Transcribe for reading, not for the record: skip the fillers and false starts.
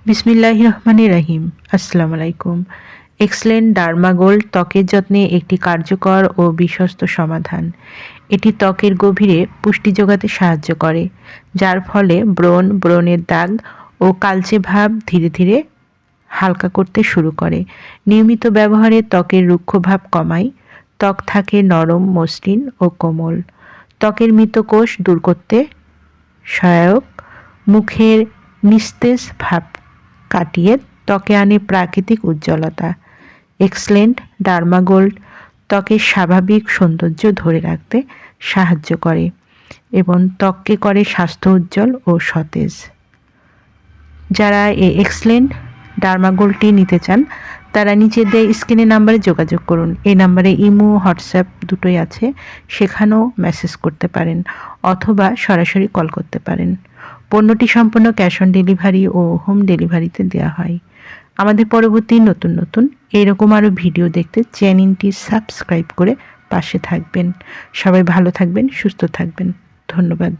বিসমিল্লাহির রহমানির রহিম। আসসালামু আলাইকুম। এক্সেলেন্ট ডার্মা গোল্ড ত্বকের যত্নে একটি কার্যকর ও বিশ্বস্ত সমাধান। এটি ত্বকের গভীরে পুষ্টি যোগাতে সাহায্য করে, যার ফলে ব্রণের দাগ ও কালচে ভাব ধীরে ধীরে হালকা করতে শুরু করে। নিয়মিত ব্যবহারে ত্বকের রুক্ষ ভাব কমায়, ত্বক থাকে নরম, মসৃণ ও কোমল। ত্বকের মৃত কোষ দূর করতে সহায়ক, মুখের নিস্তেজ ভাব কাটিয়ে ত্বকে আনে প্রাকৃতিক উজ্জ্বলতা। এক্সেলেন্ট ডার্মা গোল্ড ত্বকের স্বাভাবিক সৌন্দর্য ধরে রাখতে সাহায্য করে এবং ত্বককে করে স্বাস্থ্য উজ্জ্বল ও সতেজ। যারা এই এক্সেলেন্ট ডার্মা গোল্ডটি নিতে চান তারা নিচে দেয় স্ক্রিনের নাম্বারে যোগাযোগ করুন। এই নাম্বারে ইমো, হোয়াটসঅ্যাপ দুটোই আছে, সেখানেও মেসেজ করতে পারেন অথবা সরাসরি কল করতে পারেন। পণ্যটি সম্পূর্ণ ক্যাশ অন ডেলিভারি ও হোম ডেলিভারিতে দেওয়া হয়। আমাদের পরবর্তী নতুন এরকম আরও ভিডিও দেখতে চ্যানেলটি সাবস্ক্রাইব করে পাশে থাকবেন। সবাই ভালো থাকবেন, সুস্থ থাকবেন। ধন্যবাদ।